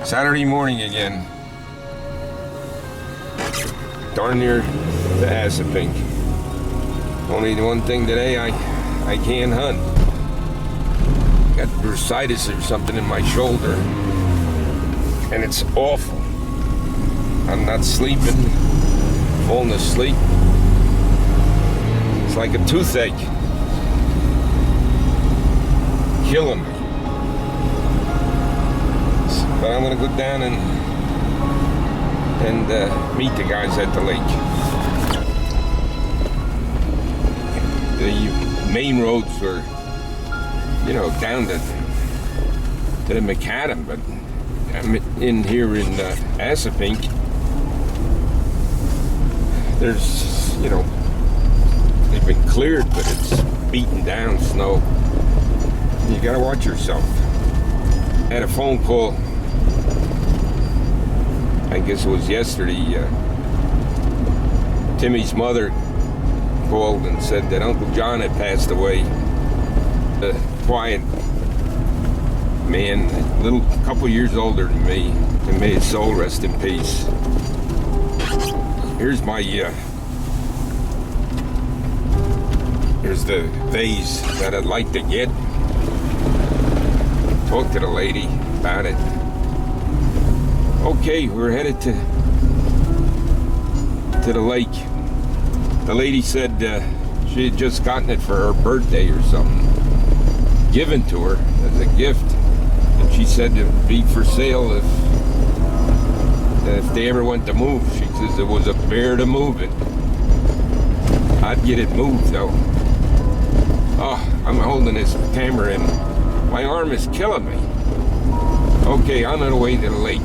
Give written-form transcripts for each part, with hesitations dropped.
Saturday morning again. Darn near the Assupink. Only the one thing today, I can't hunt. Got bursitis or something in my shoulder. And it's awful. I'm not sleeping. Falling asleep. It's like a toothache. Killing me. But I'm gonna go down and meet the guys at the lake. The main roads were, you know, down to the macadam, but I'm in here in Assupink. There's, you know, they've been cleared, but it's beaten down snow. You gotta watch yourself. I had a phone call, I guess it was yesterday. Timmy's mother called and said that Uncle John had passed away. A quiet man, a couple years older than me, and may his soul rest in peace. Here's my, here's the vase that I'd like to get. Talk to the lady about it. Okay, we're headed to the lake. The lady said she had just gotten it for her birthday or something, given to her as a gift, and she said it would be for sale if they ever went to move. She says it was a bear to move it. I'd get it moved though. Oh, I'm holding this camera and my arm is killing me. Okay, I'm on the way to the lake.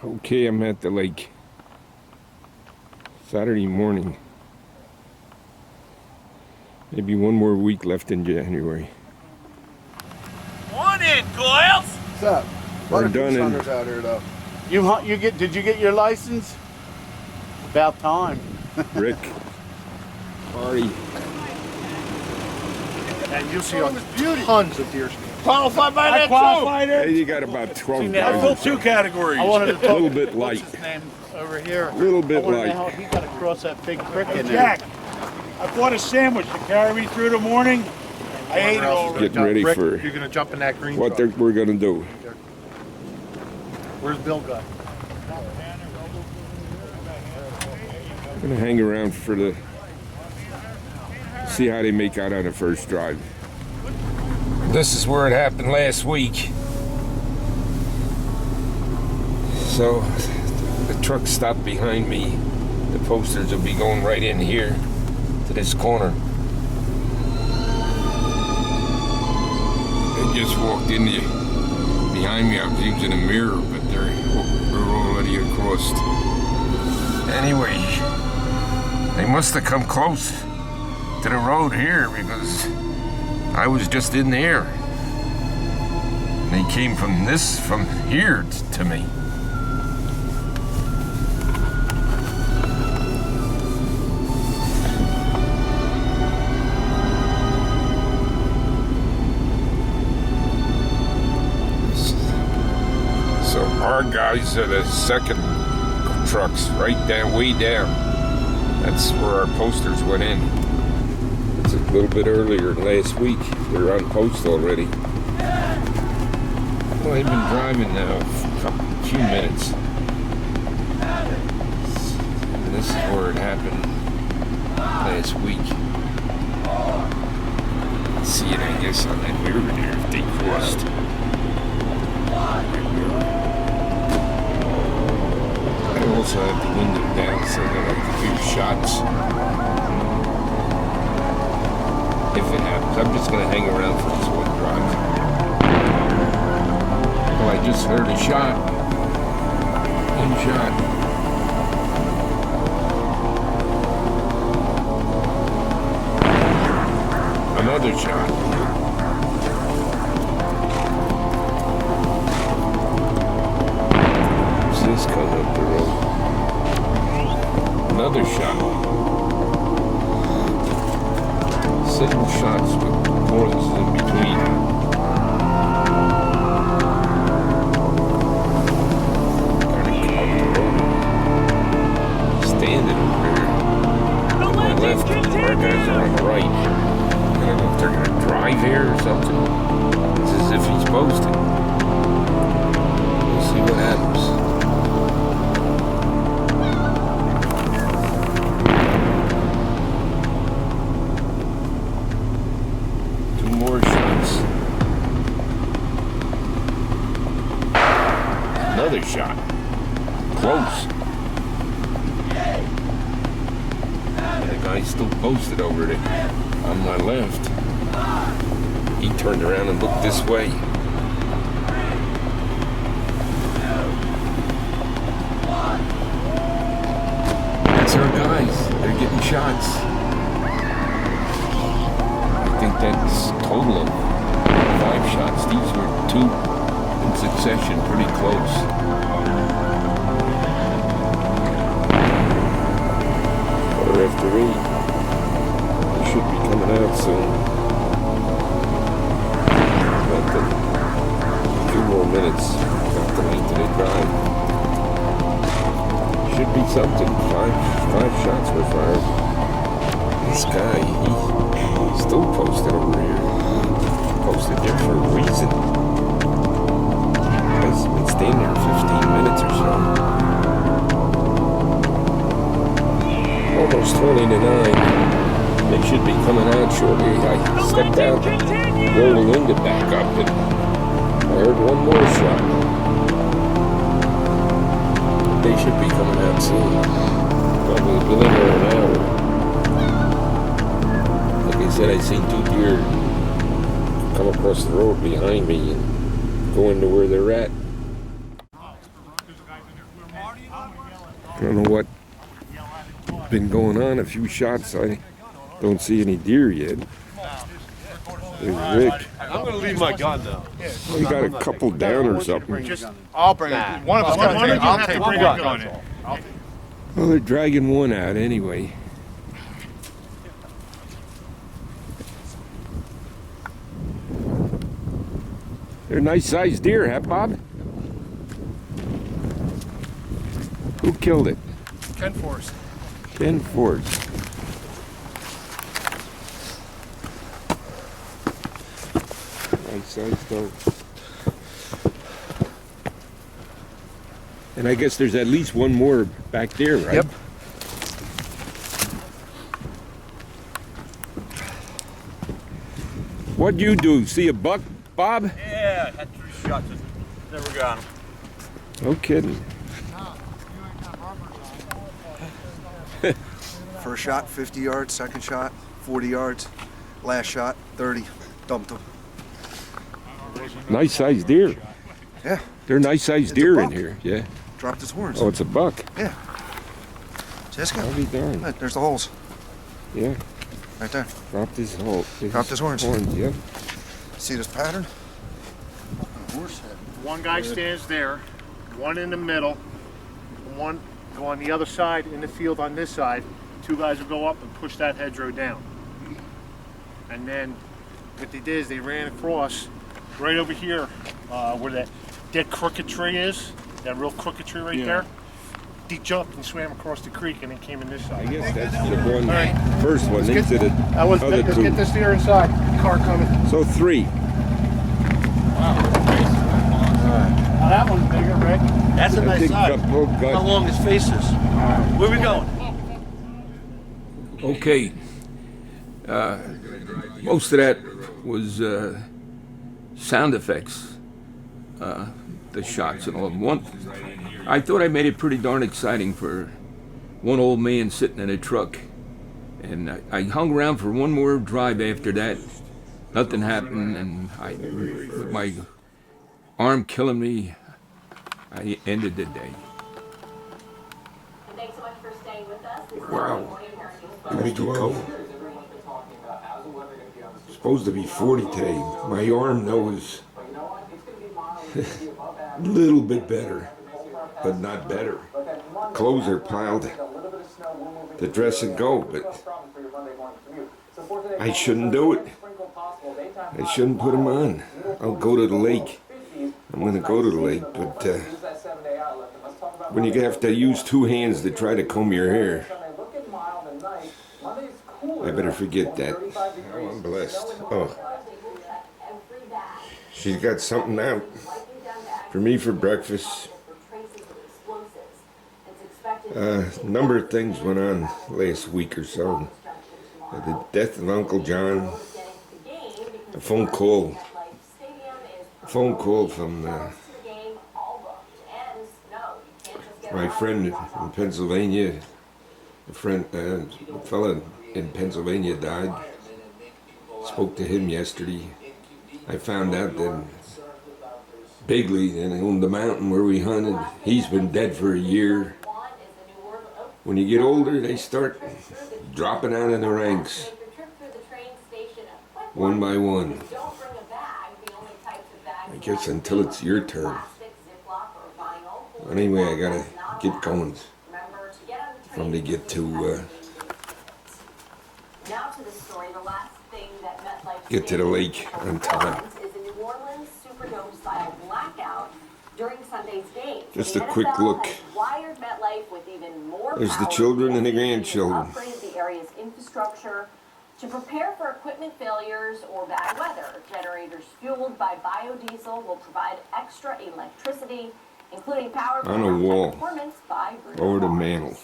Okay, I'm at the lake. Saturday morning. Maybe one more week left in January. One in, Goyles! What's up? We're done in. Out here, though. Did you get your license? About time. Rick, Marty. And you'll see tons of deer skins. Qualified by that qualified it. Hey, you got about 12 I guys. pulled two categories. I wanted to talk. A little bit light. What's his name over here? A little bit I wanted to light. know how he got across that big creek in there. Jack, I bought a sandwich to carry me through the morning. I ate it already. Getting ready Rick, for you're gonna jump in that green what truck. we're gonna do. Where's Bill guy? I'm gonna hang around for the see how they make out on the first drive. This is where it happened last week. So the truck stopped behind me. The posters will be going right in here to this corner. They just walked in behind me. I was using a mirror, but they're already across. Anyway, they must have come close to the road here because I was just in there. And they came from here to me. So our guys are the second trucks, right down, way down. That's where our posters went in. It's a little bit earlier than last week. They're on post already. Well, they've been driving now a few minutes. And this is where it happened last week. See it, I guess, on that mirror there if they crossed. I also have the window down so that I can do shots. If it happens, I'm just going to hang around for this one drive. Well, I just heard a shot. One shot. Another shot. This coming up the road. Another shot. Single shots with corners in between. another shot. Close. And the guy's still posted over there on my left. He turned around and looked this way. That's our guys. They're getting shots. I think that's a total of 5 shots. These were 2 in succession, pretty close. 8:15. They should be coming out soon. About a few more minutes after the length of the drive. Should be something. Five shots were fired. This guy, he's still posted over here. Posted there for a reason. He's been staying there 15 minutes or so. Almost 20 to 9. They should be coming out shortly. I stepped out, rolled the window back up, and I heard one more shot. They should be coming out soon. Probably within an hour. Like I said, I seen 2 deer come across the road behind me and go into where they're at. I don't know what been going on. A few shots. I don't see any deer yet. There's Rick. I'm gonna leave my gun though. We got a couple down or something. I'll bring it. One of us got to take. I'll take one gun. Well, they're dragging one out anyway. They're nice sized deer, huh, Bob? Who killed it? Ken Force. Ken Ford. Nice size dog. And I guess there's at least one more back there, right? Yep. What'd you do? See a buck, Bob? Yeah, I had 3 shots. Never got him. No kidding. First shot, 50 yards. Second shot, 40 yards. Last shot, 30. Dumped him. Nice sized deer. Yeah. They're nice sized It's a deer in buck. here. Yeah. Dropped his horns. Oh, it's a buck. Yeah. See this guy? I'll be darned. Look, there's the holes. Yeah. Right there. Dropped his hole. Dropped his horns. Yeah. See this pattern? One guy stands there, one in the middle, one go on the other side in the field on this side. 2 guys will go up and push that hedgerow down. And then what they did is they ran across right over here where that dead crooked tree is, that real crooked tree right there. He jumped and swam across the creek and then came in this side. I guess that's the one, first one Let's into the That was other let's 2. get this deer inside. Car coming. So 3. Now that one's bigger, Rick. That's a I nice think size. both How got. long his face is? Where we going? Okay. Most of that was sound effects. The shots and all. I thought I made it pretty darn exciting for one old man sitting in a truck. And I hung around for one more drive after that. Nothing happened, and with my arm killing me, I ended the day. Thanks so much for staying with us. Wow. Pretty cold. Supposed to be 40 today. My arm, though, is a little bit better, but not better. Clothes are piled to dress and go, but I shouldn't do it. I shouldn't put them on. I'll go to the lake. I'm going to go to the lake, but when you have to use 2 hands to try to comb your hair, I better forget that. Oh, I'm blessed. Oh. She's got something out for me for breakfast. A number of things went on last week or so. The death of Uncle John, a phone call from My friend in Pennsylvania, a fella in Pennsylvania died. Spoke to him yesterday. I found out that Bigley, that owned the mountain where we hunted, he's been dead for a year. When you get older, they start dropping out of the ranks, one by one. I guess until it's your turn. Anyway, I gotta get going from to get to get to the lake on time. Just a quick look. There's the children and the grandchildren. The area's infrastructure to prepare for equipment failures or bad weather. Generators fueled by biodiesel will provide extra electricity, including power on a wall performance by over the mantle.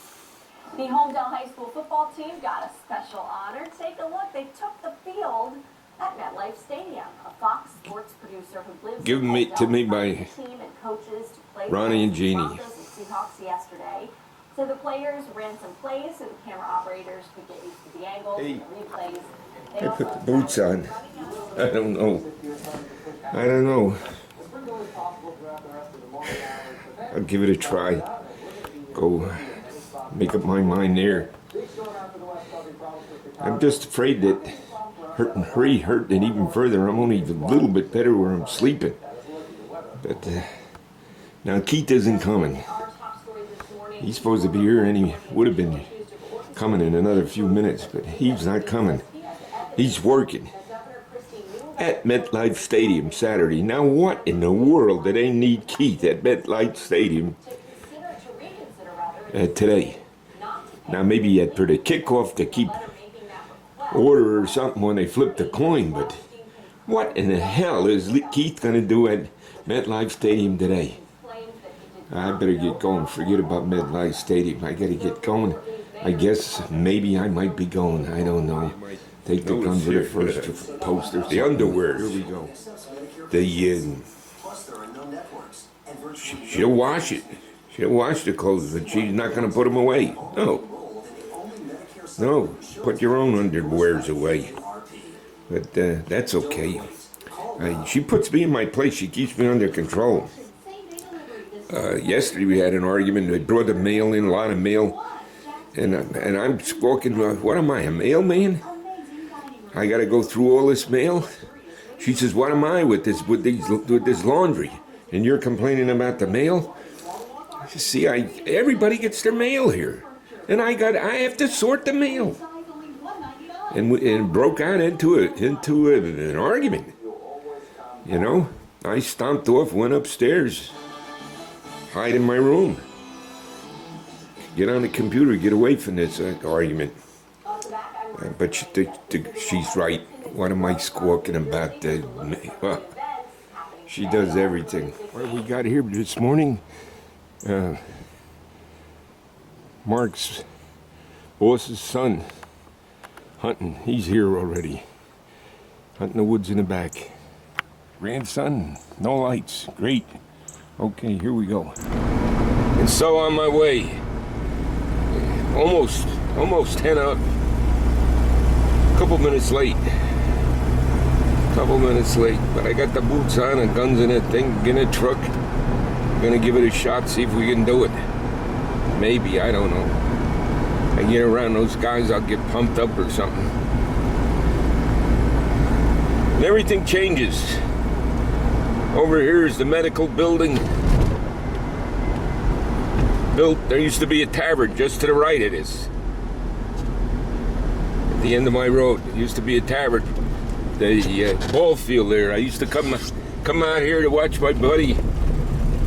The Homedale High School football team got a special honor. Take a look. They took the field at MetLife Stadium. A Fox Sports producer who lives given me to me by team and coaches to play Ronnie and Jeannie. Seahawks yesterday. So the players ran some plays so the camera operators could get used to the angles and the replays. I put the boots on. I don't know. I'll give it a try. Go make up my mind there. I'm just afraid that hurt it even further. I'm only a little bit better where I'm sleeping. But now Keith isn't coming. He's supposed to be here, and he would have been coming in another few minutes, but he's not coming. He's working at MetLife Stadium Saturday. Now what in the world do they need Keith at MetLife Stadium today? Now maybe for the kickoff to keep order or something when they flip the coin, but what in the hell is Keith going to do at MetLife Stadium today? I better get going. Forget about MetLife Stadium. I got to get going. I guess maybe I might be going. I don't know. Take the gun for the first poster. The underwear. Here we go. She'll wash it. She'll wash the clothes, but she's not going to put them away. No, put your own underwears away. But that's okay. She puts me in my place. She keeps me under control. Yesterday we had an argument. They brought the mail in, a lot of mail, and I'm squawking. What am I, a mailman? I got to go through all this mail. She says, "What am I with this laundry?" And you're complaining about the mail. See, everybody gets their mail here, and I have to sort the mail. And broke out into an argument. You know, I stomped off, went upstairs. Hide in my room. Get on the computer, get away from this argument. But she's right. What am I squawking about? She does everything. What we got here this morning? Mark's boss's son hunting. He's here already. Hunting the woods in the back. Grandson, no lights. Great. Okay, here we go. And so on my way. Almost 10 out. Couple minutes late, but I got the boots on and guns in that thing, in a truck. Gonna give it a shot, see if we can do it. Maybe, I don't know. I get around those guys, I'll get pumped up or something. And everything changes. Over here is the medical building. Built, there used to be a tavern just to the right of this. At the end of my road, there used to be a tavern. The ball field there, I used to come out here to watch my buddy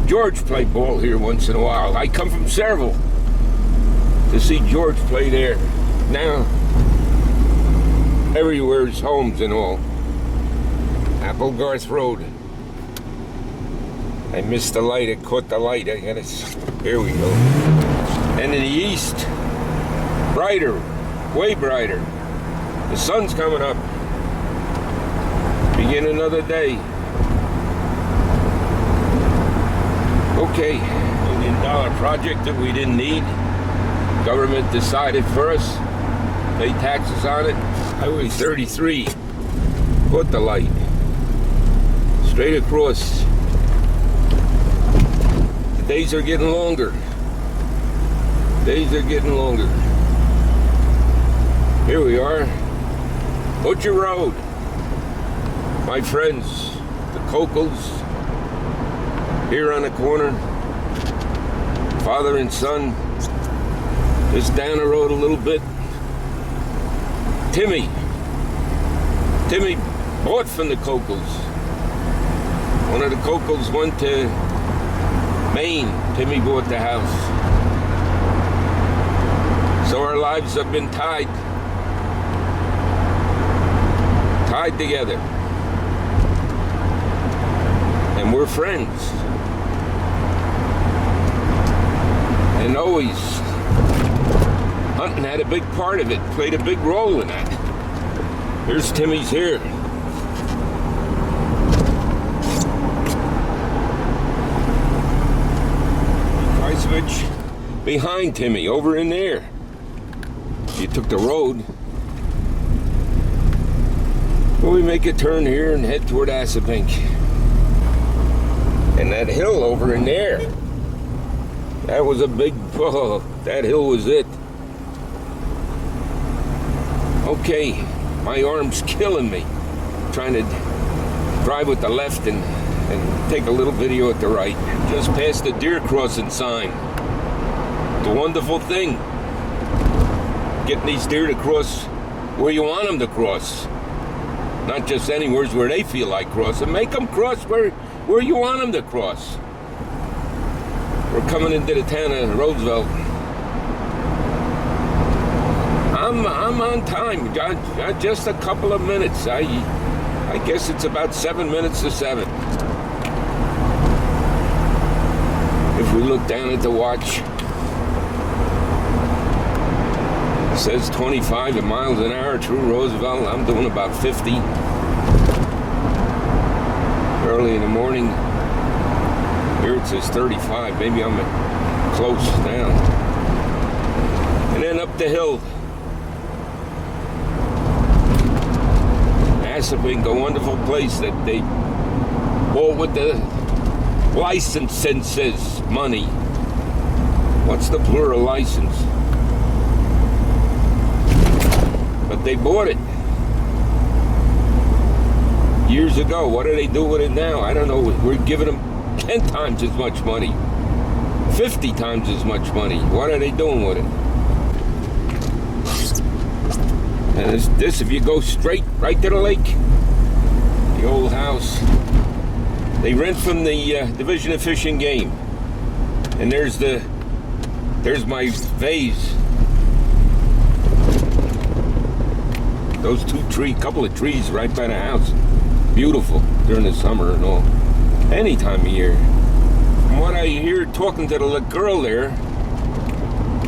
George play ball here once in a while. I come from Centerville to see George play there. Now, everywhere's homes and all. Applegarth Road. I missed the light, I caught the light. Here we go. And in the east, brighter, way brighter. The sun's coming up. Begin another day. Okay. $1,000 project that we didn't need. Government decided for us, pay taxes on it. Highway 33, put the light straight across. The days are getting longer. Days are getting longer. Here we are, Butcher Road. My friends, the Cocos, here on the corner. Father and son, just down the road a little bit. Timmy bought from the Cocos. One of the Cocos went to Maine. Timmy bought the house. So our lives have been tied together. And we're friends. And always, hunting had a big part of it, played a big role in that. Here's Timmy's here. Kreisovich behind Timmy, over in there. You took the road. Well, we make a turn here and head toward Assupink. And that hill over in there, that was a big, oh, that hill was it. Okay, my arm's killing me. Trying to drive with the left and take a little video at the right. Just past the deer crossing sign. It's a wonderful thing. Getting these deer to cross where you want them to cross. Not just anywhere where they feel like crossing. Make them cross where you want them to cross. We're coming into the town of Roosevelt. I'm on time. Just a couple of minutes. I guess it's about 7 minutes to 7. If we look down at the watch, it says 25 miles an hour through Roosevelt. I'm doing about 50. Early in the morning. Here it says 35. Maybe I'm close now. And then up the hill. Assupink, a wonderful place that they bought with the licenses money. What's the plural license? But they bought it years ago. What do they do with it now? I don't know. We're giving them 10 times as much money, 50 times as much money. What are they doing with it? And this, if you go straight right to the lake, the old house, they rent from the Division of Fish and Game. And there's my vase. Those couple of trees right by the house. Beautiful during the summer and all. Any time of year. From what I hear talking to the girl there,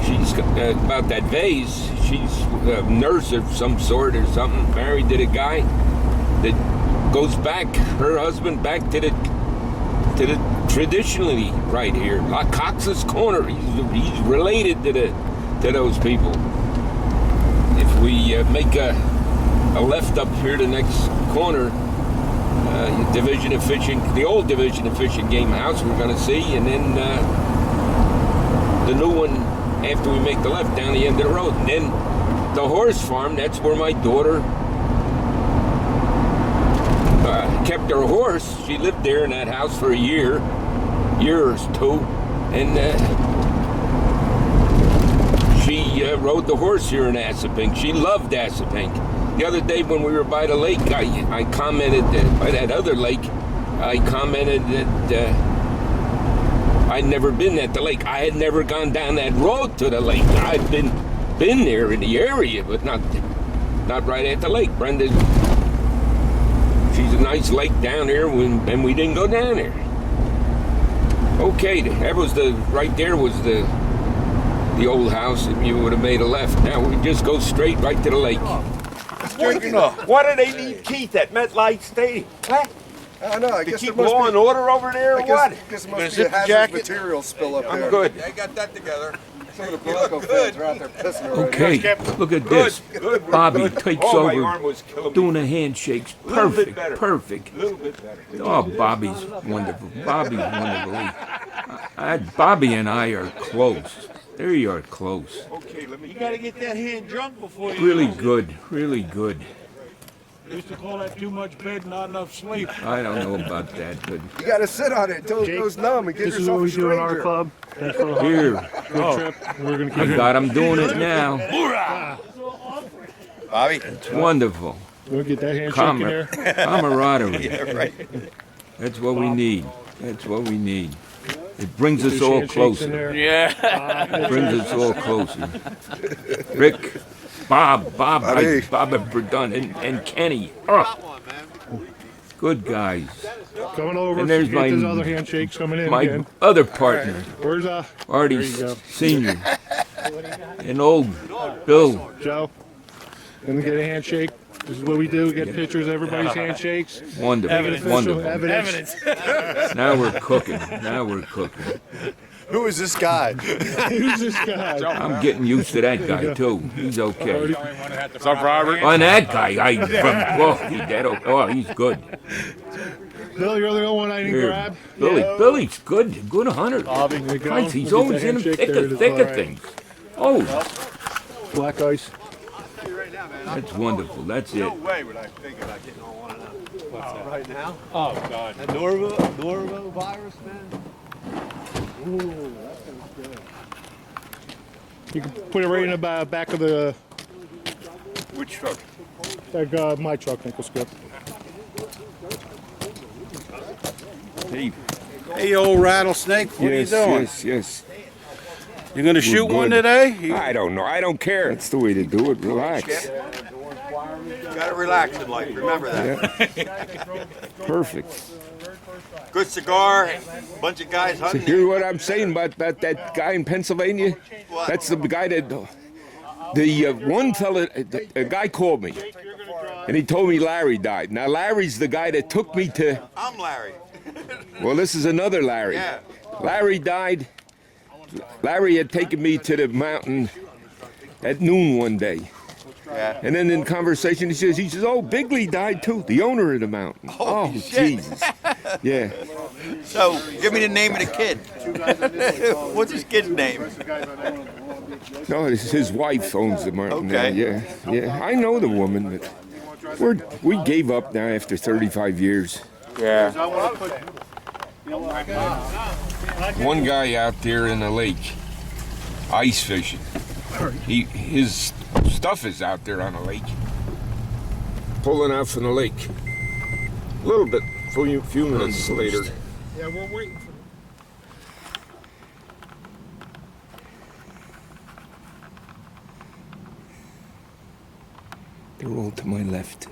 she's about that vase. She's a nurse of some sort or something, married to the guy that goes back, her husband back to the traditionally right here, La Cox's Corner. He's related to those people. If we make a left up here, the next corner, Division of Fishing, the old Division of Fish and Game house we're going to see, and then the new one after we make the left down the end of the road. And then the horse farm, that's where my daughter kept her horse. She lived there in that house for a year or two, and she rode the horse here in Assupink. She loved Assupink. The other day when we were by the lake, I commented by that other lake, I commented that I'd never been at the lake. I had never gone down that road to the lake. I'd been there in the area, but not right at the lake. Brenda, she's a nice lake down here, and we didn't go down there. Okay, that was right there was the old house, and you would have made a left. Now we just go straight right to the lake. What do they need Keith at MetLife Stadium? What? I don't know. I To guess keep there must law be, and order over there, or I what? guess it Gonna must be a zip the hazardous jacket? material spill up there. I'm good. I got that together. Some of the Bronco fans are out there pissing already. Okay, look at this. Good. Bobby takes Oh, my over arm was killing me. doing the handshakes. Little bit Perfect, better. perfect. A little bit better. Oh, Bobby's wonderful. Bobby's wonderful. Bobby and I are close. There you are, close. Okay, let me. You gotta get that hand drunk before you Really use it. good, really good. They used to call that too much bed, not enough sleep. I don't know about that, but You got to sit on it until it goes numb and get This is yourself what a we do in our stranger. club. Thanks for the here, trip. We're gonna I keep got him doing it now. Bobby? It's wonderful. We'll get that handshake in there. Camaraderie. Yeah, right. That's what we need. That's what we need. It brings us There's all handshakes closer. in there. It brings us all closer. Rick, Bob and Verdun, and Kenny. Oh, good guys. Coming over. And there's get my- those other handshakes coming in My again. other partner, Where's Artie There you go. Senior, and old Bill. Joe? Gonna get a handshake. This is what we do. We get pictures of everybody's handshakes. Wonderful, wonderful. Evidence. Now we're cooking. Now we're cooking. Who is this guy? Who's this guy? I'm getting used to that guy too. He's okay. What's up, Robert? On that guy, he's good. Bill, you're the only one I didn't Here, grab. Billy's good, good hunter. There you go. Christ, he's We'll get always the in the handshake. thick There it of, is. All right. things. Oh, Black ice. that's wonderful. That's it. way would I think about getting on one of them. Right now? Oh, God. That norovirus, man? You can put it right in the back of the Which truck? my truck, Nickel Skip. Hey. Hey, old rattlesnake, what are you doing? Yes. You gonna shoot one good. today? I don't know. I don't care. That's the way to do it. Relax. You gotta relax in life, remember that. Perfect. Good cigar, bunch of guys So hunting. hear what I'm saying about that guy in Pennsylvania? That's the guy that one fella, a guy called me, and he told me Larry died. Now Larry's the guy that took me to. I'm Larry. Well, this is another Larry. Yeah. Larry died. Larry had taken me to the mountain at noon one day. Yeah. And then in conversation, he says, oh, Bigley died too, the owner of the mountain. Holy shit. Jesus. Yeah. So, give me the name of the kid. What's his kid's name? No, his wife owns the mountain now. Okay. Yeah. I know the woman, but we gave up now after 35 years. Yeah. One guy out there in the lake, ice fishing. His stuff is out there on the lake, pulling out from the lake. A little bit, few minutes later. Yeah, we're waiting for They're all to my left.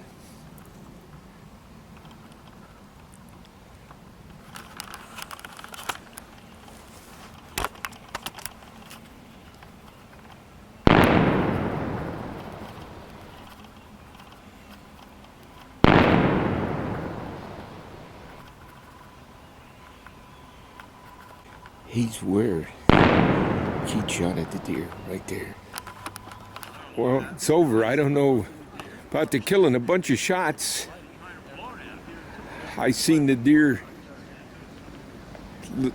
He's where Keith shot at the deer, right there. Well, it's over. I don't know about the killing. A bunch of shots. I seen the deer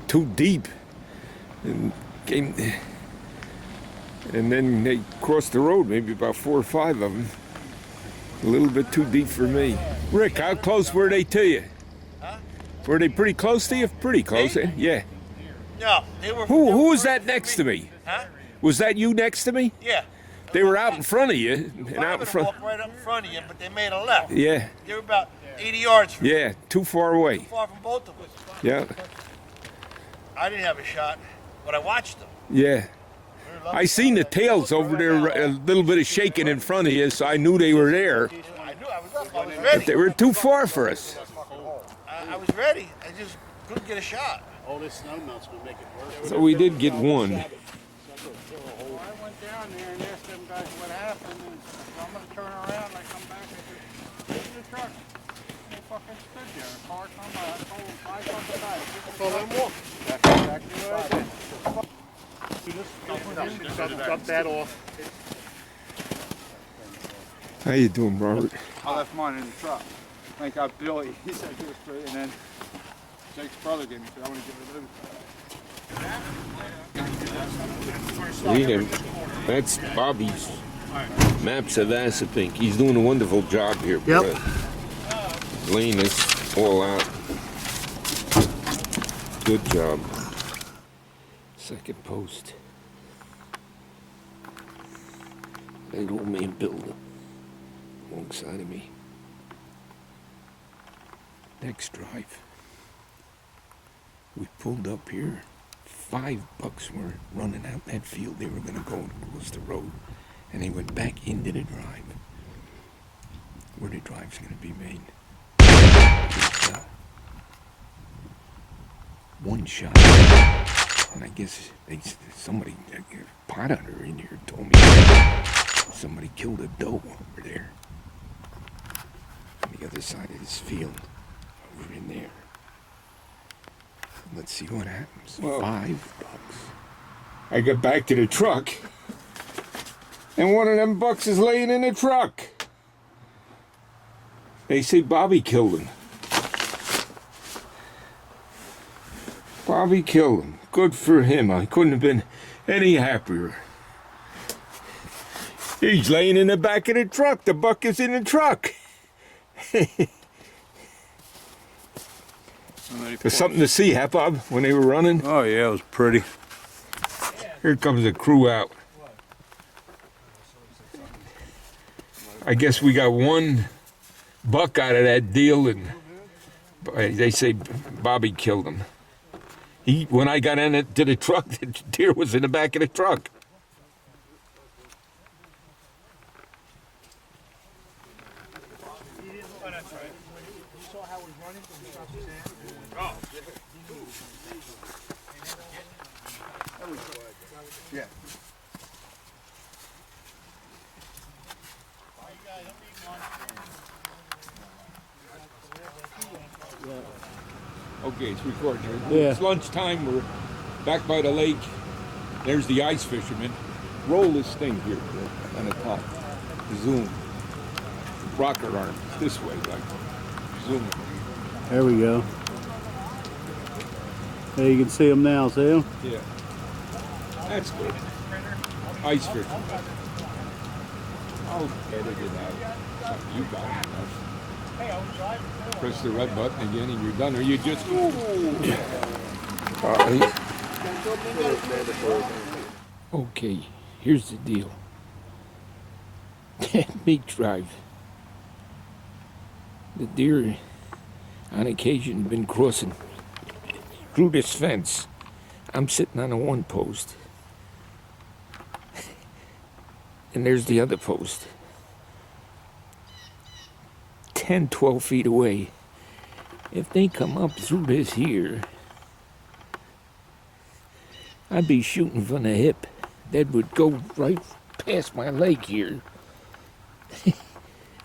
too deep, and then they crossed the road. Maybe about 4 or 5 of them. A little bit too deep for me. Rick, how close were they to you? Huh? Were they pretty close to you? Pretty close, eh? Yeah. No, they were. Who was that next to me? Huh? Was that you next to me? Yeah. They were out in front of you, and out in front. Walked right up in front of you, but they made a left. Yeah, They were about 80 yards from yeah, too far away. far from both of us. Yeah, I didn't have a shot, but I watched them. yeah. I seen the tails over there, a little bit of shaking in front of you, so I knew they were there. I knew I was up. I was ready. They were too far for us. I was ready. I just couldn't get a shot. All this snow melt's gonna make it worse. So we did get one. I went down there and asked them guys what happened, and I'm gonna turn around and I come back and there's the truck. They fucking stood there. A car comes Duck that off. How you doing, Robert? I left mine in the truck. I got Billy. He said give it straight, and then Jake's brother gave me. So I want to give it over. Read him. That's Bobby's maps of Assupink. He's doing a wonderful job here. Yep. Laying this all out. Good job. Second post. That old man building alongside of me. Next drive. We pulled up here. 5 bucks were running out that field. They were going to go across the road. And they went back into the drive. Where the drive's going to be made. One shot. And I guess somebody, a pot hunter in here told me somebody killed a doe over there. On the other side of this field. Over in there. Let's see what happens. Well, 5 bucks. I get back to the truck. And one of them bucks is laying in the truck. They say Bobby killed him. Bobby killed him. Good for him. I couldn't have been any happier. He's laying in the back of the truck. The buck is in the truck. There's something to see, huh, Bob, when they were running? Oh yeah, it was pretty. Here comes the crew out. I guess we got 1 buck out of that deal, and they say Bobby killed him. When I got into the truck, the deer was in the back of the truck. Yeah. Okay, it's recording. Yeah. It's lunchtime. We're back by the lake. There's the ice fisherman. Roll this thing here on the top. Zoom. Rocker arm. This way, like zoom. There we go. There you can see them now, see them? Yeah. That's good. Ice fisherman. I'll edit it out. Something you got enough. Press the red button again and you're done. Or you just Okay, here's the deal. Big drive. The deer on occasion have been crossing through this fence. I'm sitting on a 1 post. And there's the other post. 10, 12 feet away. If they come up through this here, I'd be shooting from the hip. That would go right past my leg here.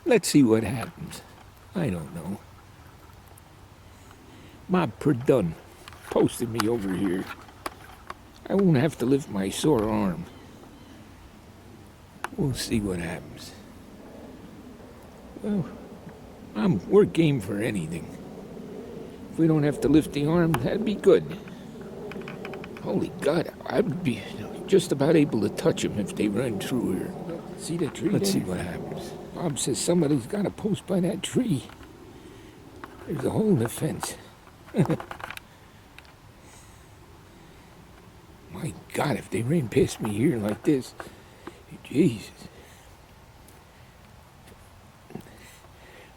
Let's see what happens. I don't know. Bob Perdun posted me over here. I won't have to lift my sore arm. We'll see what happens. Well, we're game for anything. If we don't have to lift the arm, that'd be good. Holy God, I'd be just about able to touch them if they ran through here. See the tree? Let's see what happens. Bob says somebody's got a post by that tree. There's a hole in the fence. My God, if they ran past me here like this, Jesus.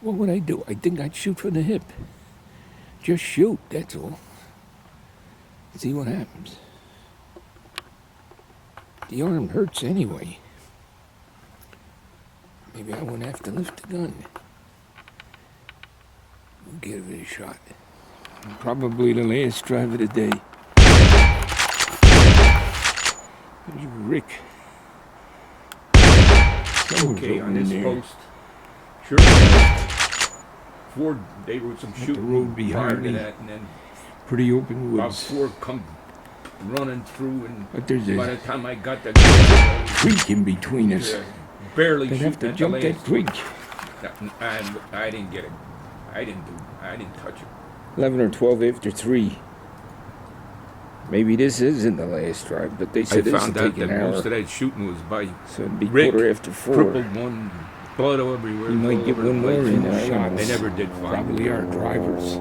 What would I do? I think I'd shoot from the hip. Just shoot, that's all. See what happens. The arm hurts anyway. Maybe I won't have to lift the gun. We'll give it a shot. Probably the last drive of the day. There's Rick. Okay, on this post. Sure. Ford, they were some the shooting road behind prior to me. that, and then Pretty open about woods. 4 come running through, and But there's by a the time I got the creek in between us. barely They'd have to shooting at the jump that last creek. I didn't get it. I didn't touch it. 11 or 12 after 3. Maybe this isn't the last drive, but they I said this found would out take that an most of hour. that shooting was by So it'd be Rick, quarter after 4. crippled one, blood everywhere. You might all get over one the more place. in. I don't know. They never did find Probably it. our drivers.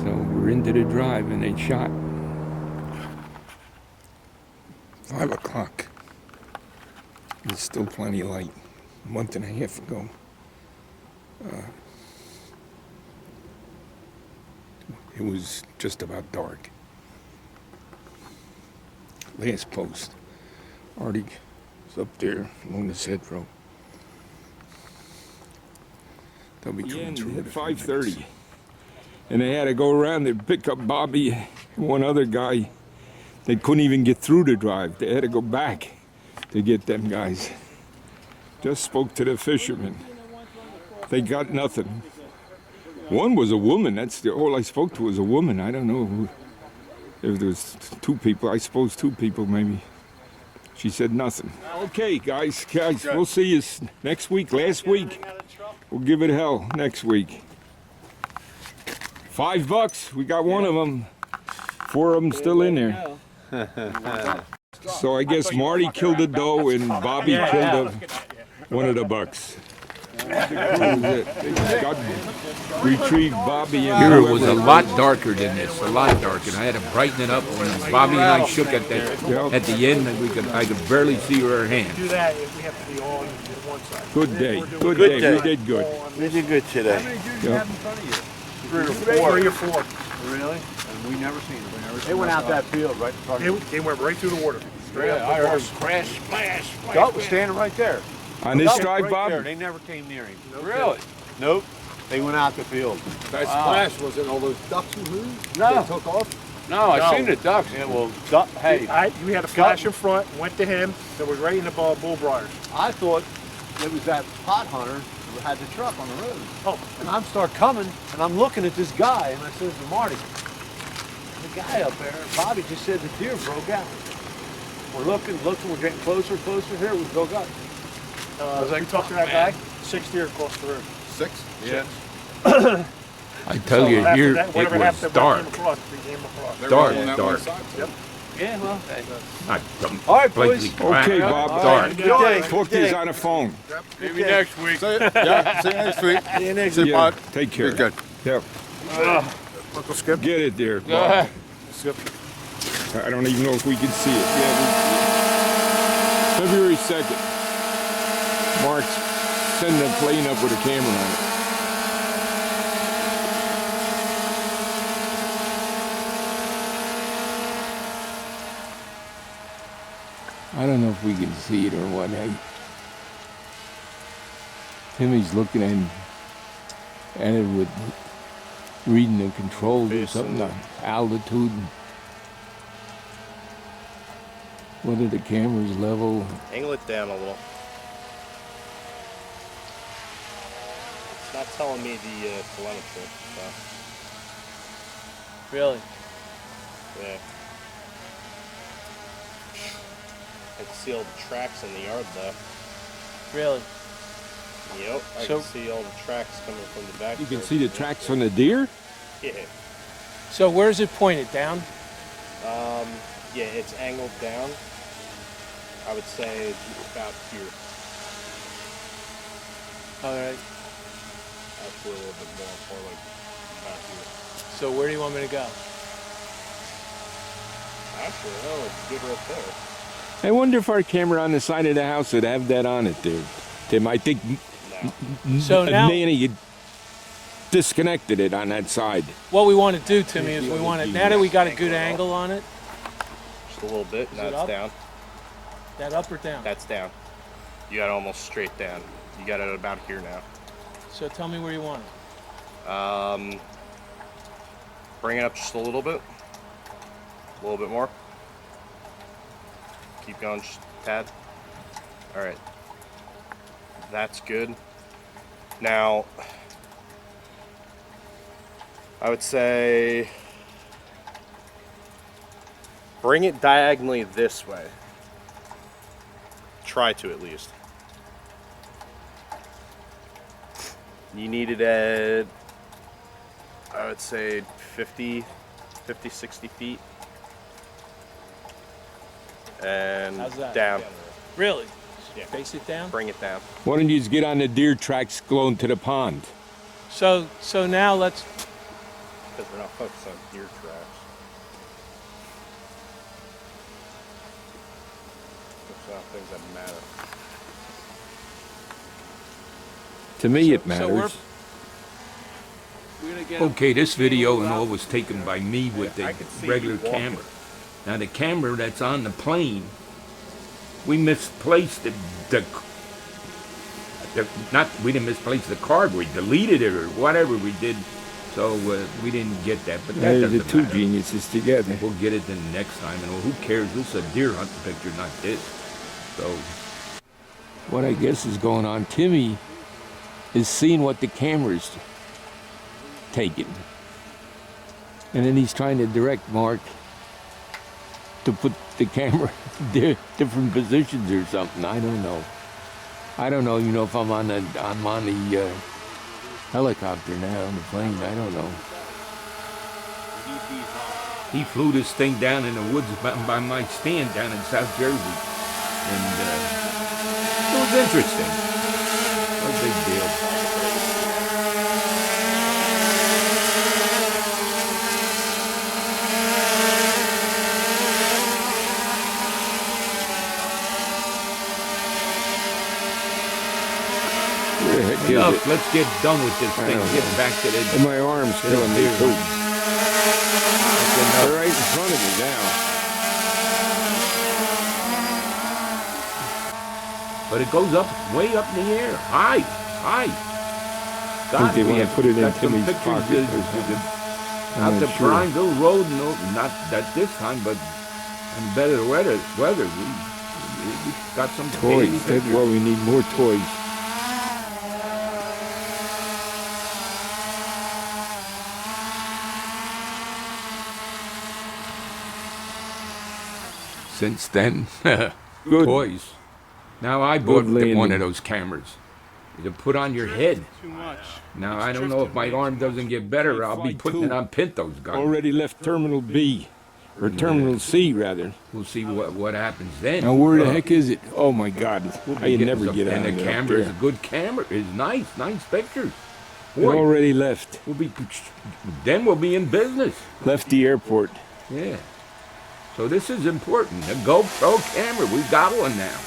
So we're into the drive and they shot. 5 o'clock. There's still plenty of light. A month and a half ago. It was just about dark. Last post. Artie is up there along the Head Road. They'll be coming through at 5:30. And they had to go around and pick up Bobby and one other guy. They couldn't even get through the drive. They had to go back to get them guys. Just spoke to the fishermen. They got nothing. One was a woman. That's all I spoke to was a woman. I don't know if there was 2 people. I suppose 2 people maybe. She said nothing. Okay, guys, we'll see you next week. Last week, we'll give it hell next week. $5. We got one of them. 4 of them still in there. So I guess Marty killed a doe and Bobby killed one of the bucks. That was it. They just got retrieved Bobby and Here it was a whoever- lot darker than this, a lot darker. And I had to brighten it up. When Bobby and I shook at the end, I could barely see her hand. Do that if we have to be all on one side. Good day. Good Good day. day. We did good. We did good today. Yeah. 3 or 4. Really? And we never seen them. They went out that field right in front of me. They went right through the water. Straight Yeah, up. I heard crash, splash, splash. Duck was standing right there. On this Duck drive, right Bob? there. They never came near him. Really? Nope. They went out the field. That splash wasn't all those ducks you moved? No. They took off? No, I No. seen the ducks. Yeah, well, duck. Hey, We had a flash in front, went to him, that was right in the bull briars. I thought it was that pot hunter who had the truck on the road. Oh. And I'm start coming, and I'm looking at this guy, and I says to Marty, the guy up there, Bobby just said the deer broke out. We're looking, we're getting closer, here, we broke out. Was I talking to that guy? 6 deer across the road. 6? Yeah. I tell you, After here that, it whatever was happened, dark. we came across. They were Dark, all on that dark. one side, too. Yeah, well, Not all right, boys. completely black, Okay, but Bob. dark. Good day. Talk to you on the phone. Maybe next week. See you next week. See you next See you, Yeah, bud. take care. Be good. Yep. Uncle Skip. Get it there, Bob. I don't even know if we can see it. Yeah, February 2nd. Mark's sending a plane up with a camera on it. I don't know if we can see it or what. Timmy's looking at it with reading the controls or something on altitude. Whether the camera's level. Angle it down a little. It's not telling me the telemetry. So. Really? Yeah. I can see all the tracks in the yard though. Really? Yep, I So- can see all the tracks coming from the back. You can see the tracks on the deer? Yeah. So where's it pointed? Down? Yeah, it's angled down. I would say about here. All right. Actually a little bit more like about here. So where do you want me to go? Actually, no, it's good right there. I wonder if our camera on the side of the house would have that on it there. Tim, I think No. So now- Nanny had disconnected it on that side. What we want to do, Timmy, is we want to, now that we got a good angle on it, Just a little bit. Is Now it it's up? down. that up or down? That's down. You got it almost straight down. You got it about here now. So tell me where you want it. Bring it up just a little bit. A little bit more. Keep going just a tad. All right. That's good. Now, I would say bring it diagonally this way. Try to, at least. You need it at, I would say 50, 60 feet. And How's that? down. Really? Yeah. Face it down? Bring it down. Why don't you just get on the deer tracks going to the pond? So now let's, Because we're not focused on deer tracks. Focus on things that matter. To me, it so matters. we're gonna get Okay, this video and all was taken by me with the I could see regular you walking. camera. Now the camera that's on the plane, we misplaced we didn't misplace the card, we deleted it or whatever we did, so we didn't get that, but that doesn't the two matter. geniuses together. We'll get it the next time, and who cares? This is a deer hunting picture, not this. So, what I guess is going on, Timmy is seeing what the camera's taking. And then he's trying to direct Mark to put the camera in different positions or something. I don't know. I don't know, you know, if I'm on the helicopter now, on the plane, I don't know. He flew this thing down in the woods by my stand down in South Jersey. And it was interesting. No big deal. Enough, let's get done with this thing. Get back to the... And my arm's killing me too. They're right in front of me now. But it goes up, way up in the air. High, high. I think they want to put it in got some Timmy's pictures pocket or of something. out I'm the not sure. Prineville Road, no, not that this time, but in better weather, we got some Toys. baby That's pictures. why we need more toys. Since then, Good. toys. Now I bought landing. one of those cameras to put on your head. Too much. Now I don't know if my arm doesn't get better. I'll be putting it on Pinto's gun. Already left Terminal B. Or Terminal C, rather. We'll see what happens then. Now, where the heck is it? Oh, my God. We'll be I getting never some- get out And of the there. camera is a good camera. It's nice pictures. It Boy, already left. then we'll be in business. Left the airport. Yeah. So this is important. The GoPro camera, we got one now.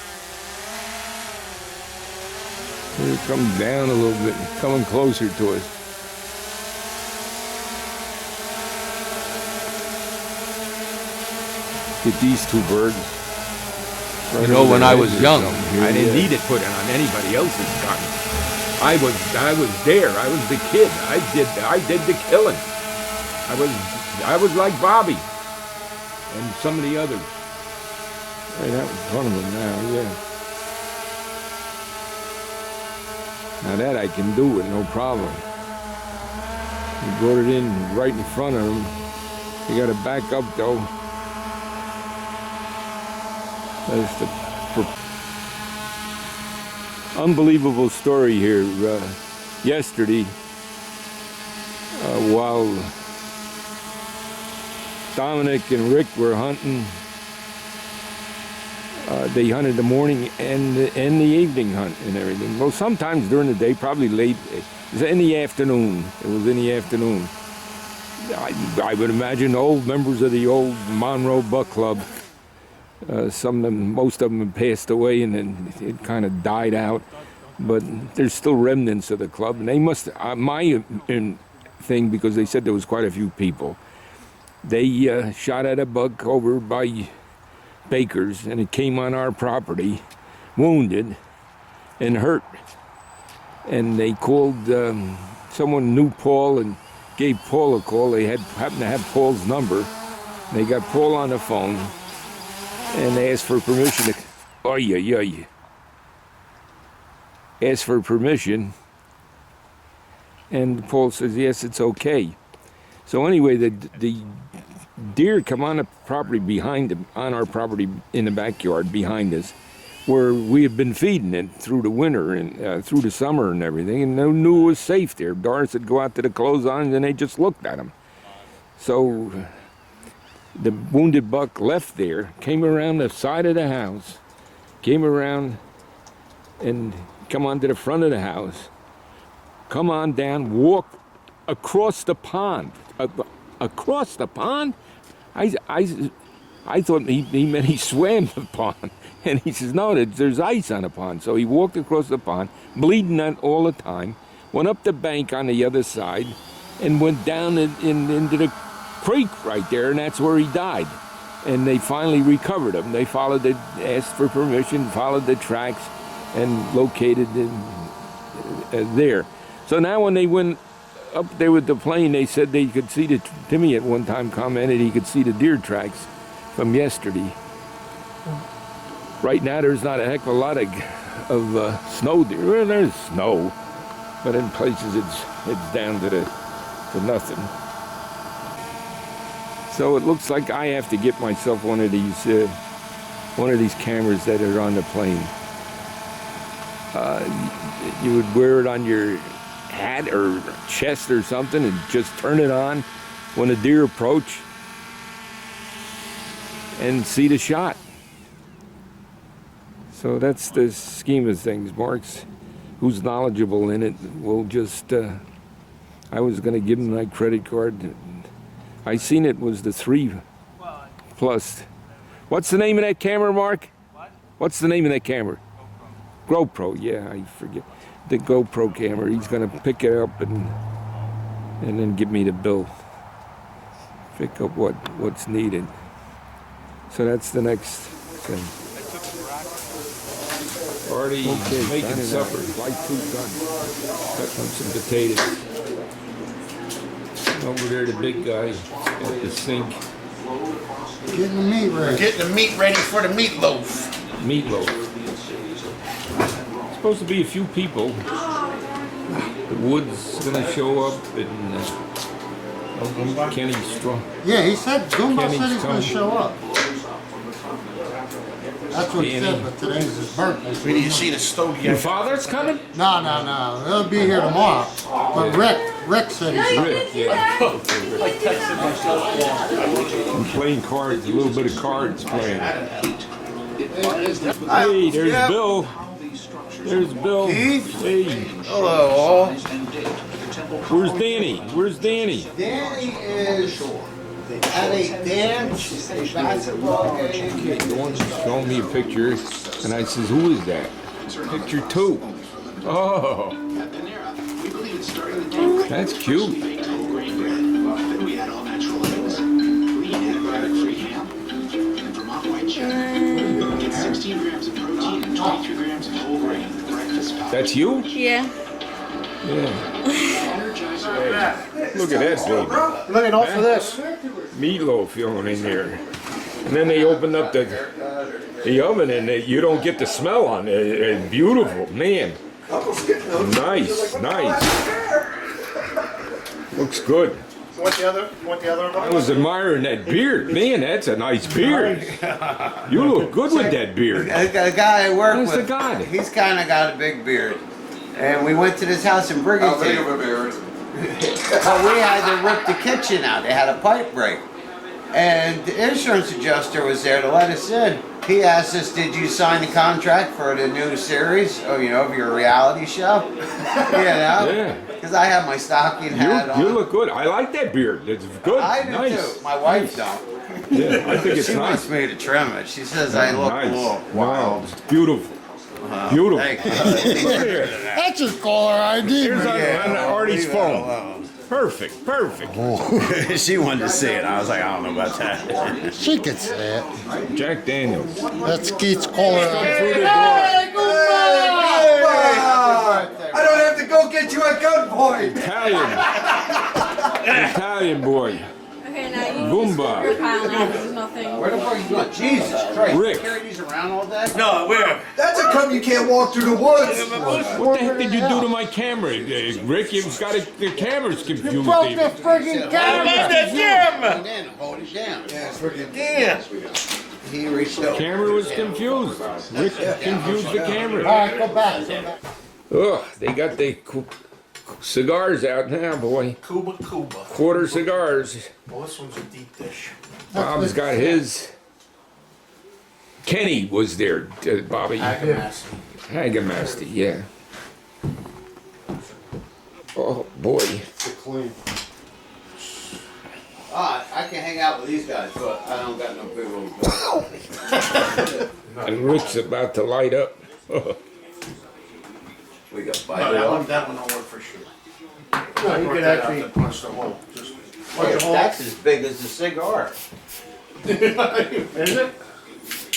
Here it comes down a little bit, coming closer to us. Get these two birds. You know, when I was young, I didn't Yeah. need it put on anybody else's gun. I was there. I was the kid. I did the killing. I was like Bobby and some of the others. Right out in front of them now, yeah. Now that I can do with no problem. We brought it in right in front of them. You got to back up though. That's the unbelievable story here. Yesterday, while Dominic and Rick were hunting, they hunted the morning and the evening hunt and everything. Well, sometimes during the day, probably late. It was in the afternoon. I would imagine old members of the old Monroe Buck Club. Some of them, most of them have passed away, and then it kind of died out. But there's still remnants of the club, and they must. My thing, because they said there was quite a few people. They shot at a buck over by Baker's, and it came on our property, wounded and hurt. And they called someone knew Paul and gave Paul a call. They happened to have Paul's number. They got Paul on the phone, and they asked for permission to. asked for permission, and Paul says, yes, it's okay. So anyway, the deer come on the property behind them, on our property in the backyard behind us, where we had been feeding it through the winter and through the summer and everything, and they knew it was safe there. Doris would go out to the clothes on, and they just looked at them. So the wounded buck left there, came around the side of the house, came around and come onto the front of the house, come on down, walked across the pond. Across the pond? I thought he meant he swam the pond. And he says, no, there's ice on the pond. So he walked across the pond, bleeding out all the time, went up the bank on the other side, and went down into the creek right there, and that's where he died. And they finally recovered him. They asked for permission, followed the tracks, and located him there. So now when they went up there with the plane, they said they could see Timmy at one time commented he could see the deer tracks from yesterday. Right now there's not a heck of a lot of snow deer. Well, there's snow, but in places it's down to nothing. So it looks like I have to get myself one of these cameras that are on the plane. You would wear it on your hat or chest or something and just turn it on when a deer approach and see the shot. So that's the scheme of things. Mark's, who's knowledgeable in it, will just, I was going to give him my credit card. I seen it was the 3 Plus. What's the name of that camera, Mark? What? What's the name of that camera? GoPro, yeah, I forget. The GoPro camera. He's going to pick it up and then give me the bill. Pick up what's needed. So that's the next thing. Already making supper. Light food done. Cutting up some potatoes. Over there, the big guy at the sink. Getting the meat ready. We're getting the meat ready for the meatloaf. Meatloaf. Supposed to be a few people. The Wood's gonna show up, and Kenny's strong. Yeah, he said, Goomba Kenny's said he's going coming. to show up. That's what he said, but today's his birthday. We didn't see the stove Your yet. father's coming? No. He'll be here tomorrow. But Rick said he's coming. Rick, yeah. I'm playing cards, a little bit of cards playing. Hey, there's Bill. There's Bill. Keith? Hey. Hello, all. Where's Danny? Where's Danny? Danny is at a dance, a basketball game. Okay, the one showing me a picture, and I says, who is that? Picture 2. Oh. That's cute. That's you? Yeah. Yeah. Look at that baby. Look at all for this. Meatloaf going in there. And then they opened up the oven and you don't get the smell on it. It's beautiful, man. Nice. Looks good. Want the other I was admiring that beard. Man, that's a nice beard. You look good with that beard. The guy I work Who's with, the guy? he's kind of got a big beard. And we went to this house in Brigantine. How big of a beard? So we had to rip the kitchen out. They had a pipe break. And the insurance adjuster was there to let us in. He asked us, did you sign the contract for the new series, of your reality show? Yeah. Because I have my stocking hat on. You look good. I like that beard. It's good. I do Nice. too. My wife don't. Yeah, I think it's She nice. wants me to trim it. She says I look a little wild. Wow, it's beautiful. Beautiful. Thank you. Look here. That's his caller ID. Here's man. on Artie's phone. Perfect. She wanted to see it. I was like, I don't know about that. She could say it. Jack Daniels. That's Keith's caller ID. I don't have to go get you at gunpoint. Italian boy. Okay, now you Boomba. Where the fuck are you going? Jesus Christ. Rick. Carry these around all day? No, where? That's a come you can't walk through the woods. What the heck did you do to my camera? Rick, you've got the camera's confused. You broke the friggin' camera! Hold it down. Yeah, it's freaking. Damn. He reached out. Camera was confused. Rick confused the camera. Alright, go back. Oh, they got the cigars out now, boy. Cuba. Quarter cigars. Well, this one's a deep dish. Bob's got his. Kenny was there, Bobby. Hagamasti, yeah. Oh, boy. I can hang out with these guys, but I don't got no big old And Rick's about to light up. We got No, bite that one don't work for sure. No, you could actually. Punch the hole. Just That's as big as a cigar. Is it?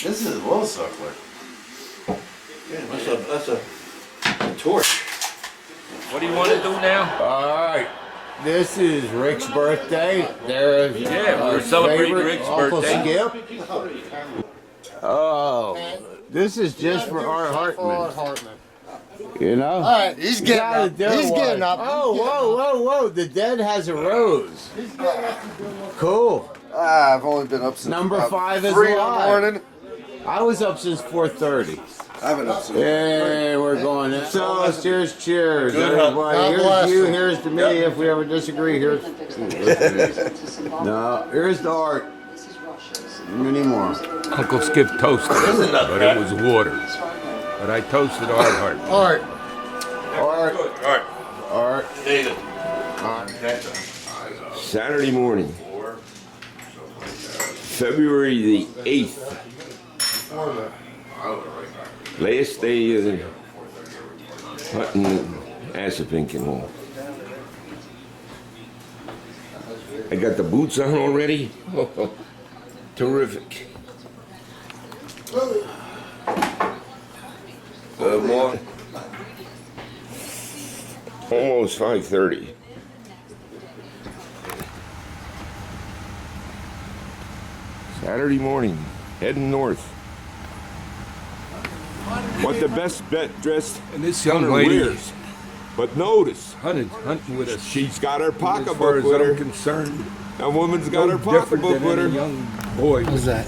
This is a little suckler. Yeah, that's a torch. What do you want to do now? Alright. This is Rick's birthday. There's Yeah, we're celebrating Rick's Uncle birthday. Skip. Oh, this is just for Art Hartman. You know? Alright, he's getting up. Oh, whoa. The dead has a rose. Cool. I've only been up since Number about 5 is 3 in the alive. morning. I was up since 4:30. I've been up since. Yeah, we're going in. So, cheers. Good Everybody, God here's bless you, you. here's to me. If we ever disagree, here's. No, here's the Art. Many more. Uncle Skip toasted it, but it was water. But I toasted Art. Alright. Art. David. Saturday morning, February the 8th. Last day of the hunting Assupink and all. I got the boots on already. Terrific. More. Almost 5:30. Saturday morning, heading north. What the best dressed And this young hunter lady wears. But notice, hunting with us. she's got her As pocketbook far as with her. I'm concerned, A woman's got her no different pocketbook than with her. any young boy. What's that?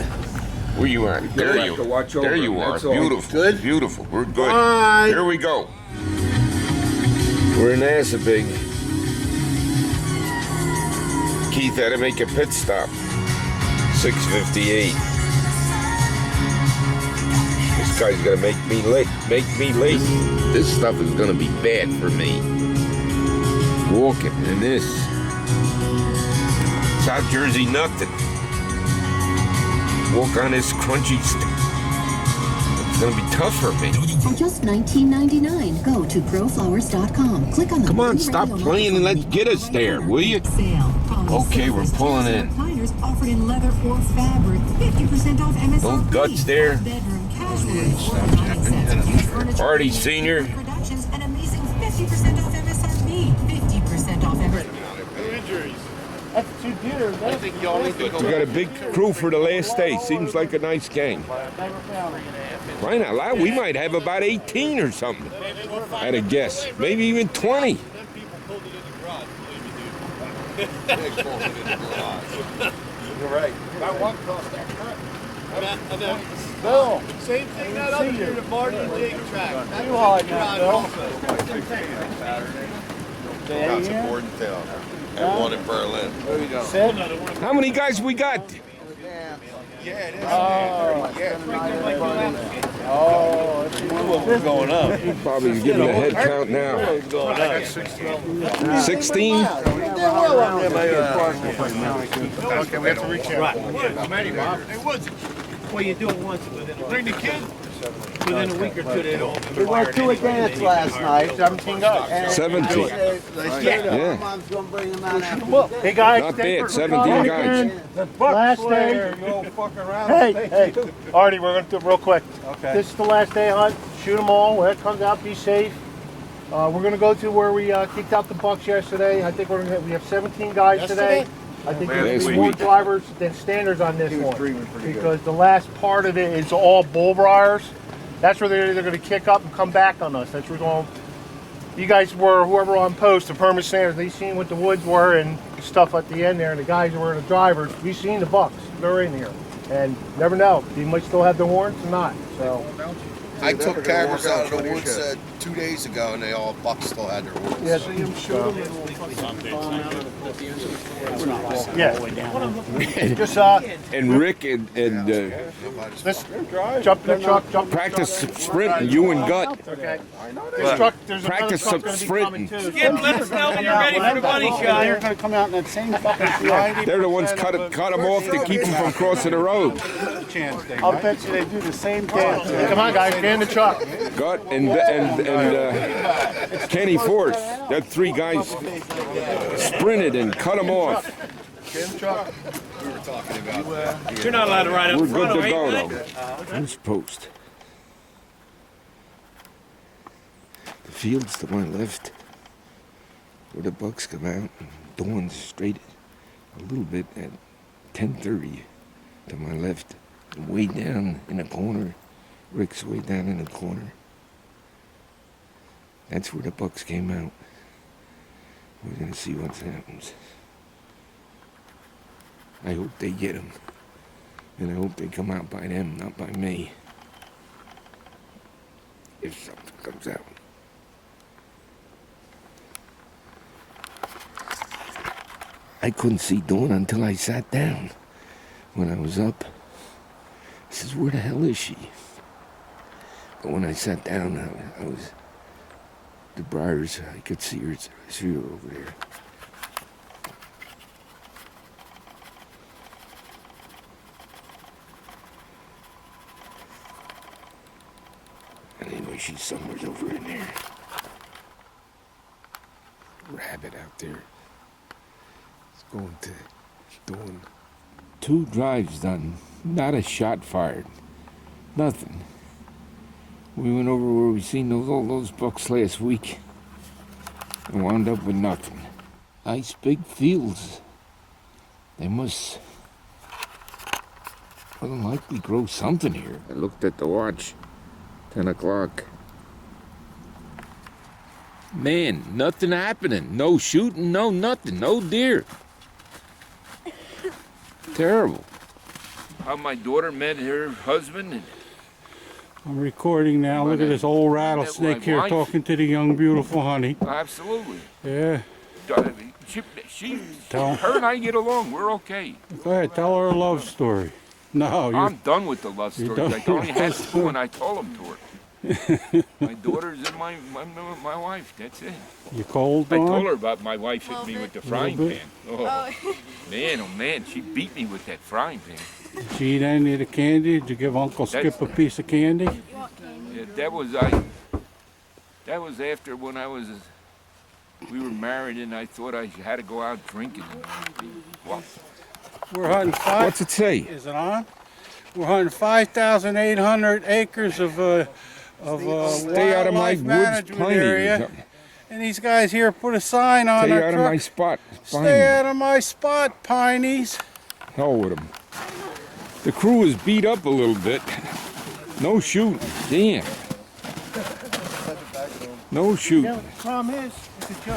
Where you at? There have you to watch over There you him, are. that's all. Beautiful. Good? Beautiful. We're good. Bye. Here we go. We're in Assupink. Keith had to make a pit stop. 6:58. This guy's gonna make me late. This stuff is gonna be bad for me. Walking in this. South Jersey nothing. Walk on this crunchy stuff. It's gonna be tough for me. For just $19.99, go to proflowers.com. Click on the Come on, blue stop radio playing and let's notification get us there, will you? sale. Okay, we're pulling in. Recliners offered in leather or fabric. 50% off MSRP. Little guts there. Bedroom casual furniture. Artie Senior. Productions, an amazing 50% off MSRP. 50% off everything. That's 2 deer. I think y'all need to go. We got a big crew for the last day. Seems like a nice gang. Right now, loud, we might have about 18 or something. At a guess. Maybe even 20. You're right. That one crossed that cut. Bill. Same thing that other year, the Marty and Jake track. That You was hard in the now, garage Bill. also. Got some board and tail. And one in Berlin. There you go. Sid? How many guys we got? Yeah, it is. Oh, We're going up. Bobby's giving a head count now. Going up. 16? Okay, we have to reach out. Hey, Woods, Well, you do it once, bring the kid. within a week or two, they'd all be We went to a dance last night. 17 guys. and 17. Yeah. Mom's gonna bring them out after. Hey guys, Not bad. 17 guys. last day. Hey, Artie, we're gonna do it real quick. Okay. This is the last day hunt. Shoot them all. When it comes out, be safe. We're gonna go to where we kicked out the bucks yesterday. I think we have 17 guys today. I think Last there's week. more drivers than standards on this one. dreaming pretty good. Because the last part of it is all bull briars. That's where they're going to kick up and come back on us. That's where we're going. You guys were, whoever on post, the permit standards, they seen what the woods were and stuff at the end there, and the guys who were the drivers, we seen the bucks. They're in here. And never know, they might still have the warrants or not. So I took cameras out of the woods 2 days ago, and they all bucks still had their woods. yeah, yeah. Just And Rick and let's jump in the truck, jump in the practice truck. sprinting, you and Gut. Okay. This truck, there's Practice another truck some gonna be coming sprinting. too. Skip, let us know when you're ready for the bunny shot. They're gonna come out in that same fucking field. They're the ones cut them off to keep them from crossing the road. I'll bet you they do the same thing. Come on, guys, get in the truck. Gut and Kenny Force, that three guys sprinted and cut them off. Get in the truck. We were talking about You're not allowed to ride up We're front, good to are go you? though. Who's post? The field's to my left, where the bucks come out. Dawn's straight a little bit at 10:30 to my left. Way down in the corner. Rick's way down in the corner. That's where the bucks came out. We're gonna see what happens. I hope they get them. And I hope they come out by them, not by me. If something comes out. I couldn't see Dawn until I sat down. When I was up, I says, where the hell is she? But when I sat down, I was, the briars, I could see her over there. Anyway, she's somewhere over in there. Rabbit out there. It's going to Dawn. 2 drives done. Not a shot fired. Nothing. We went over where we seen all those bucks last week and wound up with nothing. Nice big fields. They must well likely grow something here. I looked at the watch. 10 o'clock. Man, nothing happening. No shooting, no nothing. No deer. Terrible. How my daughter met her husband. And I'm recording now. Look at this old rattlesnake here talking to the young, beautiful honey. Absolutely. Yeah. Her and I get along. We're okay. Go ahead, tell her a love story. No, I'm done with the love you're stories. done I only with had love 2 and I told them to her. My daughter's and my wife. That's it. You cold, I Dawn? told her about my wife hitting me with the frying bit. pan. Oh man, she beat me with that frying pan. Did you eat any of the candy? Did you give Uncle Skip a piece of candy? Yeah, that was after when we were married and I thought I had to go out drinking. Well, We're hunting five. What's it say? Is it on? We're hunting 5,800 acres of Stay out of my wildlife woods, management Piney, or area. something. And these guys here put a sign on Stay our out truck. of my spot. Stay out of my spot, Pineys. Hell with them. The crew is beat up a little bit. No shooting. Damn. No shooting. The problem is, it's a joke. You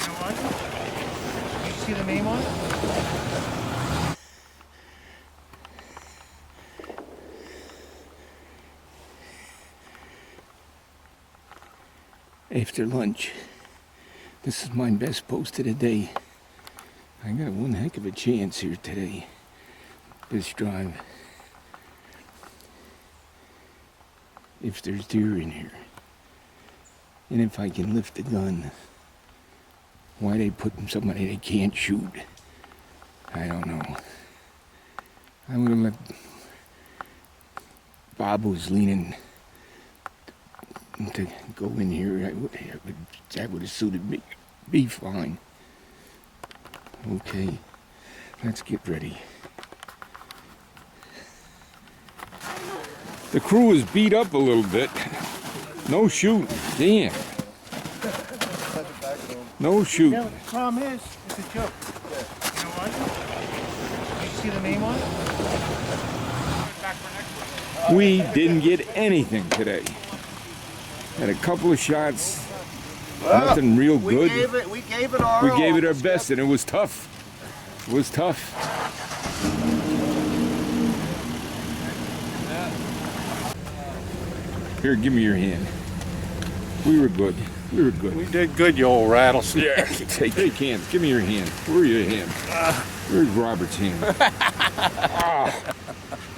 know what? You see the name on it? After lunch, this is my best post of the day. I got one heck of a chance here today. This drive. If there's deer in here. And if I can lift the gun. Why they put somebody they can't shoot, I don't know. I would have let Bob was leaning to go in here. That would have suited me. Be fine. Okay, let's get ready. The crew is beat up a little bit. No shooting. Damn. No shooting. The problem is, it's a joke. You know what? see the name on it? We didn't get anything today. Had a couple of shots, nothing real good. We gave it our We gave it all. our best, and it was tough. It was tough. Here, give me your hand. We were good. We were good. We did good, you old rattlesnake. Yeah. Take hands. Give me your hand. Where are your hand? Where's Robert's hand?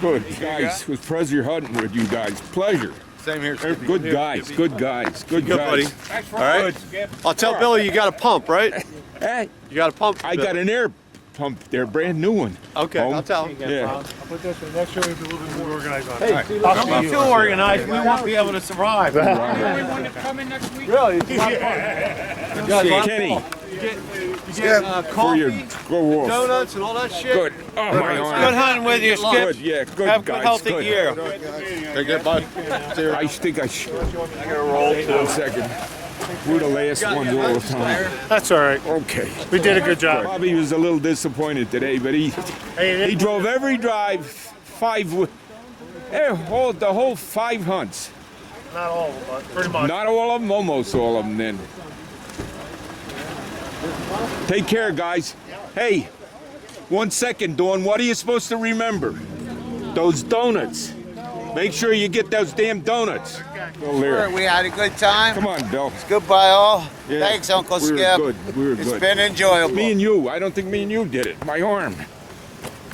Good guys. It was pleasure hunting with you guys. Pleasure. Same here. Good guys. Good guys. Good Good, guys. buddy. All right. I'll tell Billy you got a pump, right? Hey, You got a pump. I got an air pump there, brand new one. Okay, Home. I'll tell him. Yeah. I'll put this one. Next year we'll be a little bit more organized on it. Hey, don't be too organized. We won't be able to survive. Only one to come in next week? Really? It's a lot of fun. You guys want Kenny, You get for your coffee, go wolf. donuts, and all that shit. Good. Oh my arm. Good hunting with you, Skip. Good. Yeah. Good Have a guys. good, healthy good. year. Take it, bud. I think I should. I gotta roll too. 1 second. We're the last ones all the time. That's all right. Okay. We did a good job. Bobby was a little disappointed today, but he drove every drive, the whole 5 hunts. Not all of them, but pretty much. Not all of them, almost all of them then. Take care, guys. Hey, 1 second, Dawn. What are you supposed to remember? Those donuts. Make sure you get those damn donuts. Go there. We had a good time. Come on, Bill. Goodbye, all. Yeah. Thanks, Uncle We were Skip. good. We were It's good. been enjoyable. Me and you. I don't think me and you did it. My arm.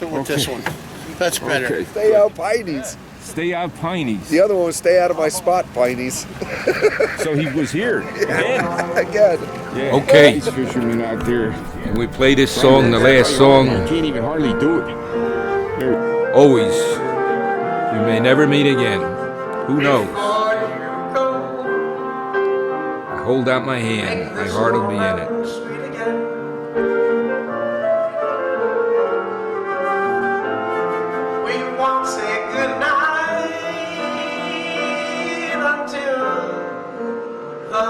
With this one. That's better. Okay. Stay out, Pineys. Stay out, Pineys. The other one was stay out of my spot, Pineys. So he was here. Again. Yeah. Okay. These fishermen out there. And we play this song, the last song. You can't even hardly do it. Here. Always. We may never meet again. Who knows? I hold out my hand. My heart will be in it. We won't say goodnight until the